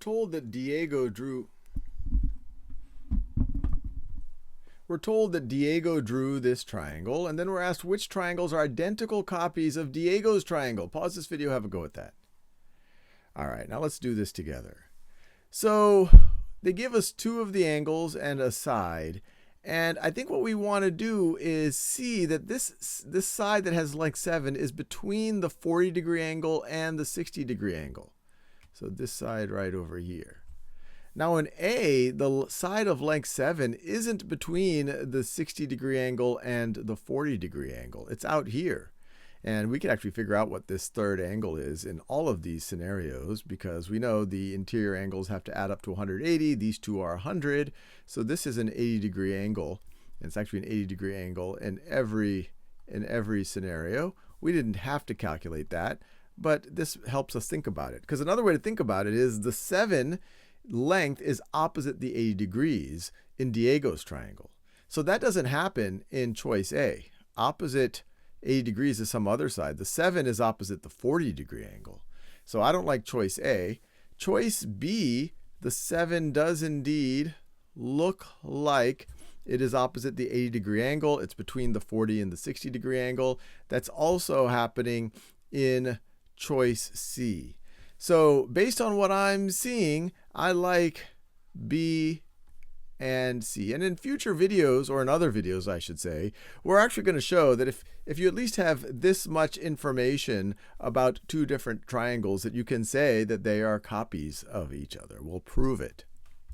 told that Diego drew this triangle, and then we're asked which triangles are identical copies of Diego's triangle. Pause this video, have a go at that. All right, now let's do this together. So they give us two of the angles and a side, and I think what we want to do is see that this side that has length 7 is between the 40-degree angle and the 60-degree angle. So this side right over here. Now in A, the side of length 7 isn't between the 60-degree angle and the 40-degree angle. It's out here. And we can actually figure out what this third angle is in all of these scenarios, because we know the interior angles have to add up to 180. These two are 100. So this is an 80-degree angle. And it's actually an 80-degree angle in every scenario. We didn't have to calculate that, but this helps us think about it. Because another way to think about it is the 7 length is opposite the 80 degrees in Diego's triangle. So that doesn't happen in choice A. Opposite 80 degrees is some other side. The 7 is opposite the 40-degree angle. So I don't like choice A. Choice B, the 7 does indeed look like it is opposite the 80-degree angle. It's between the 40 and the 60-degree angle. That's also happening in choice C. So based on what I'm seeing, I like B and C. And in future videos, or in other videos I should say, we're actually going to show that if you at least have this much information about two different triangles, that you can say that they are copies of each other. We'll prove it.